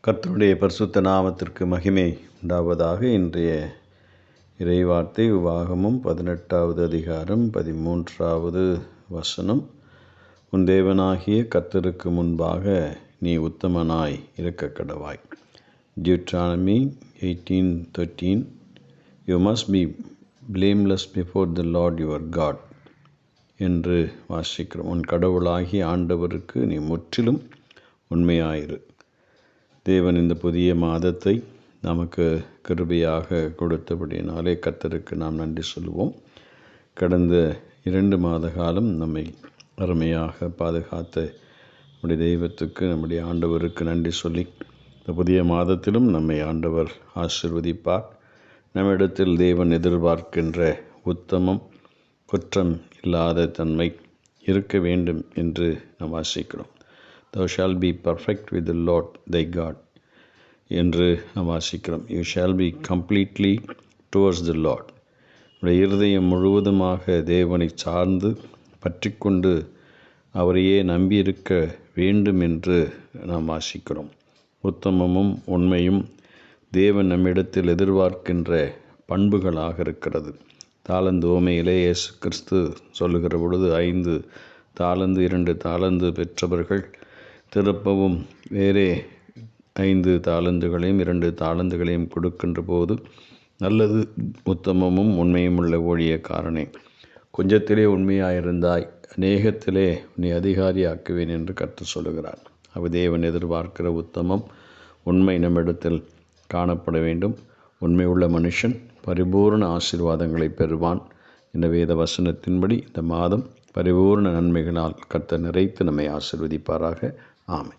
கர்த்தருடைய பரிசுத்த நாமத்திற்கு மகிமை உண்டாவதாக. இன்றைய இறைவார்த்தை உபாகமம் 18வது அதிகாரம் 13வது வசனம். உன் தேவனாகிய கர்த்தருக்கு முன்பாக நீ உத்தமனாய் இருக்க கடவாய். Deuteronomy 18:13. You must be blameless before the Lord your God என்று வாசிக்கிறோம். உன் கடவுளாகிய ஆண்டவருக்கு நீ முற்றிலும் உண்மையாயிரு. தேவன் இந்த புதிய மாதத்தை நமக்கு கிருபையாக கொடுத்தபடியினாலே கர்த்தருக்கு நாம் நன்றி சொல்லுவோம். கடந்த 2 மாத காலம் நம்மை அருமையாக பாதுகாத்த நம்முடைய தெய்வத்துக்கு, நம்முடைய ஆண்டவருக்கு நன்றி சொல்லி, இந்த புதிய மாதத்திலும் நம்மை ஆண்டவர் ஆசீர்வதிப்பார். நம்மிடத்தில் தேவன் எதிர்பார்க்கின்ற உத்தமம், குற்றம் இல்லாத தன்மை இருக்க வேண்டும் என்று நாம் வாசிக்கிறோம். Thou shalt be perfect with the Lord thy God என்று நாம் வாசிக்கிறோம். You shall be completely towards the Lord. உடைய இருதயம் முழுவதுமாக தேவனை சார்ந்து பற்றிக்கொண்டு அவரையே நம்பியிருக்க வேண்டும் என்று நாம் வாசிக்கிறோம். உத்தமமும் உண்மையும் தேவன் நம்மிடத்தில் எதிர்பார்க்கின்ற பண்புகளாக இருக்கிறது. தாலந்து உவமையிலே இயேசு கிறிஸ்து சொல்லுகிற பொழுது 5 தாலந்து 2 தாலந்து பெற்றவர்கள் திருப்பவும் வேறே 5 தாலந்துகளையும் 2 தாலந்துகளையும் கொடுக்கின்ற போது, நல்லது உத்தமமும் உண்மையும் உள்ள ஊழியக்காரனே, கொஞ்சத்திலே உண்மையாயிருந்தாய், அநேகத்திலே உன்னை அதிகாரியாக்குவேன் என்று கர்த்தர் சொல்லுகிறார். தேவன் எதிர்பார்க்கிற உத்தமம் உண்மை நம்மிடத்தில் காணப்பட வேண்டும். உண்மை உள்ள மனுஷன் பரிபூர்ண ஆசீர்வாதங்களை பெறுவான். இந்த வேத வசனத்தின்படி இந்த மாதம் பரிபூர்ண நன்மைகளால் கர்த்தர் நிறைத்து நம்மை ஆசீர்வதிப்பாராக. ஆமென்.